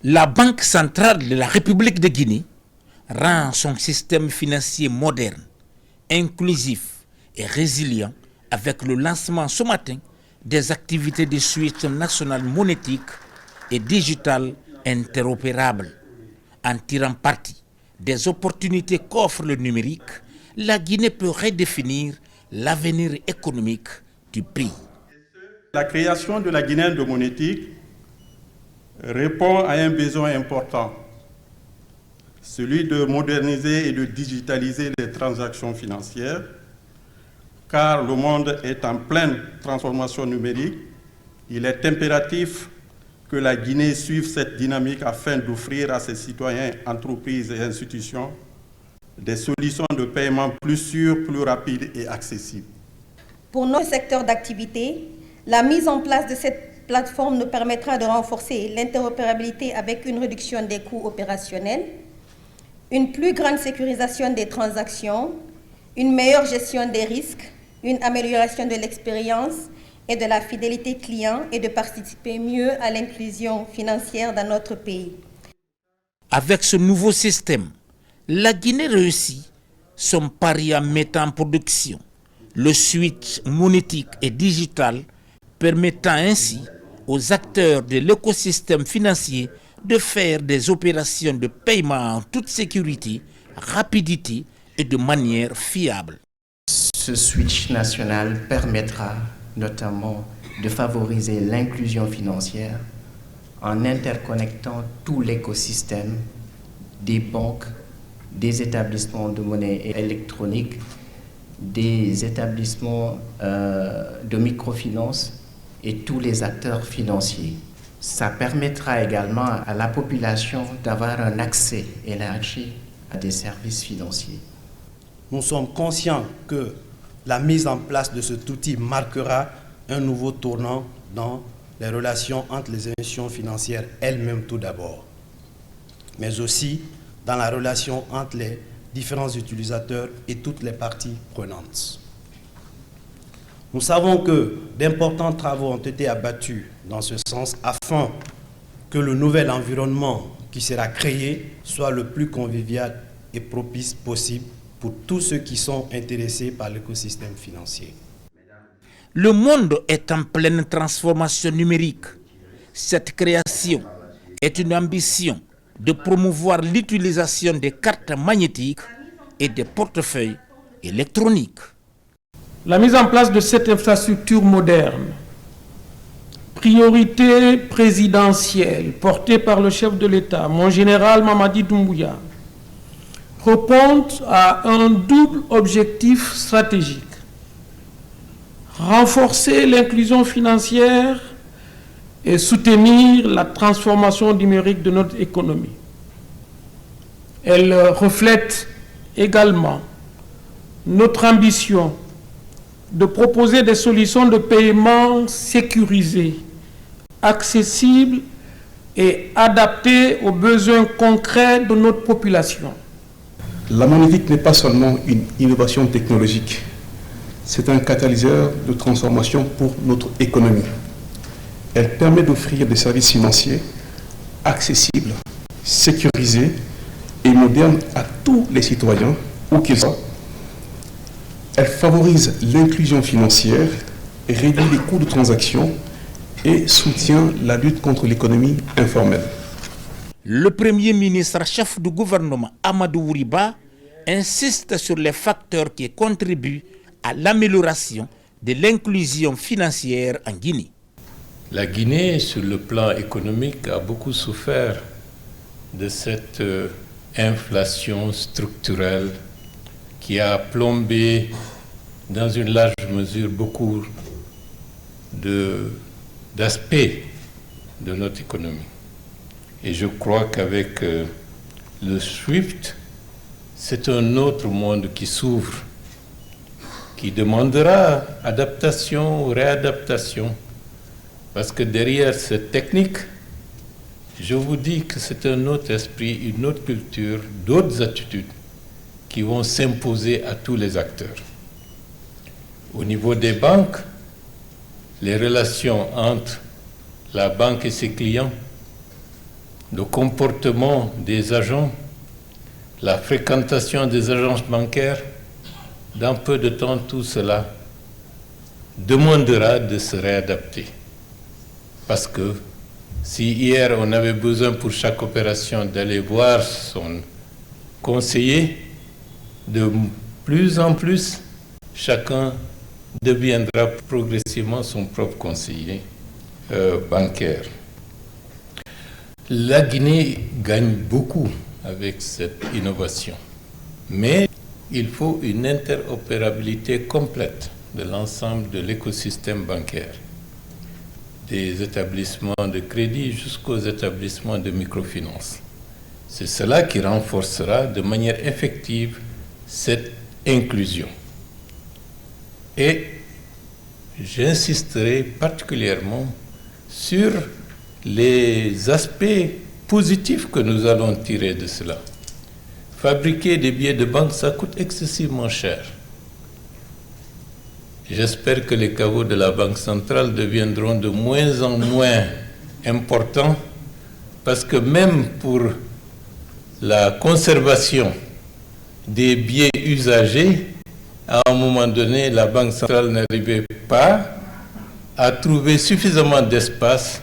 La Banque centrale de la République de Guinée rend son système financier moderne, inclusif et résilient avec le lancement ce matin des activités de suite nationale monétique et digitale interopérable. En tirant parti des opportunités qu'offre le numérique, la Guinée peut redéfinir l'avenir économique du pays. La création de la Guinée de monétique répond à un besoin important, celui de moderniser et de digitaliser les transactions financières, car le monde est en pleine transformation numérique. Il est impératif que la Guinée suive cette dynamique afin d'offrir à ses citoyens, entreprises et institutions des solutions de paiement plus sûres, plus rapides et accessibles. Pour nos secteurs d'activité, la mise en place de cette plateforme nous permettra de renforcer l'interopérabilité avec une réduction des coûts opérationnels, une plus grande sécurisation des transactions, une meilleure gestion des risques, une amélioration de l'expérience et de la fidélité client et de participer mieux à l'inclusion financière dans notre pays. Avec ce nouveau système, la Guinée réussit son pari en mettant en production le switch monétique et digital, permettant ainsi aux acteurs de l'écosystème financier de faire des opérations de paiement en toute sécurité, rapidité et de manière fiable. Ce switch national permettra notamment de favoriser l'inclusion financière en interconnectant tout l'écosystème des banques, des établissements de monnaie électronique, des établissements de microfinance et tous les acteurs financiers. Ça permettra également à la population d'avoir un accès élargi à des services financiers. Nous sommes conscients que la mise en place de cet outil marquera un nouveau tournant dans les relations entre les institutions financières elles-mêmes tout d'abord, mais aussi dans la relation entre les différents utilisateurs et toutes les parties prenantes. Nous savons que d'importants travaux ont été abattus dans ce sens afin que le nouvel environnement qui sera créé soit le plus convivial et propice possible pour tous ceux qui sont intéressés par l'écosystème financier. Le monde est en pleine transformation numérique. Cette création est une ambition de promouvoir l'utilisation des cartes magnétiques et des portefeuilles électroniques. La mise en place de cette infrastructure moderne, priorité présidentielle portée par le chef de l'État, mon général Mamadi Doumbouya, répond à un double objectif stratégique. Renforcer l'inclusion financière et soutenir la transformation numérique de notre économie. Elle reflète également notre ambition de proposer des solutions de paiement sécurisées, accessibles et adaptées aux besoins concrets de notre population. La monétique n'est pas seulement une innovation technologique, c'est un catalyseur de transformation pour notre économie. Elle permet d'offrir des services financiers accessibles, sécurisés et modernes à tous les citoyens, où qu'ils soient. Elle favorise l'inclusion financière, réduit les coûts de transaction et soutient la lutte contre l'économie informelle. Le Premier ministre chef du gouvernement Amadou Ouriba insiste sur les facteurs qui contribuent à l'amélioration de l'inclusion financière en Guinée. La Guinée, sur le plan économique, a beaucoup souffert de cette inflation structurelle qui a plombé dans une large mesure beaucoup d'aspects de notre économie. Et je crois qu'avec le SWIFT, c'est un autre monde qui s'ouvre, qui demandera adaptation ou réadaptation. Parce que derrière cette technique, je vous dis que c'est un autre esprit, une autre culture, d'autres attitudes qui vont s'imposer à tous les acteurs. Au niveau des banques, les relations entre la banque et ses clients le comportement des agents, la fréquentation des agences bancaires, dans peu de temps, tout cela demandera de se réadapter. Parce que si hier on avait besoin pour chaque opération d'aller voir son conseiller, de plus en plus, chacun deviendra progressivement son propre conseiller bancaire. La Guinée gagne beaucoup avec cette innovation, mais il faut une interopérabilité complète de l'ensemble de l'écosystème bancaire, des établissements de crédit jusqu'aux établissements de microfinance. C'est cela qui renforcera de manière effective cette inclusion. Et j'insisterai particulièrement sur les aspects positifs que nous allons tirer de cela. Fabriquer des billets de banque, ça coûte excessivement cher. J'espère que les caveaux de la Banque centrale deviendront de moins en moins importants, parce que même pour la conservation des billets usagés, à un moment donné, la Banque centrale n'arrivait pas à trouver suffisamment d'espace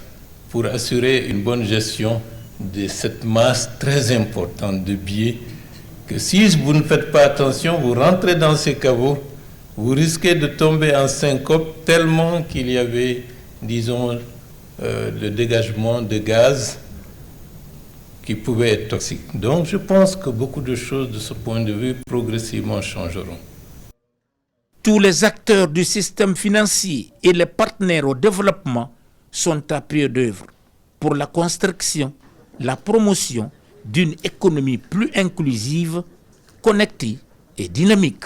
pour assurer une bonne gestion de cette masse très importante de billets, que si vous ne faites pas attention, vous rentrez dans ces caveaux, vous risquez de tomber en syncope tellement qu'il y avait, disons, le dégagement de gaz qui pouvait être toxique. Donc je pense que beaucoup de choses de ce point de vue progressivement changeront. Tous les acteurs du système financier et les partenaires au développement sont à pied d'œuvre pour la construction, la promotion d'une économie plus inclusive, connectée et dynamique.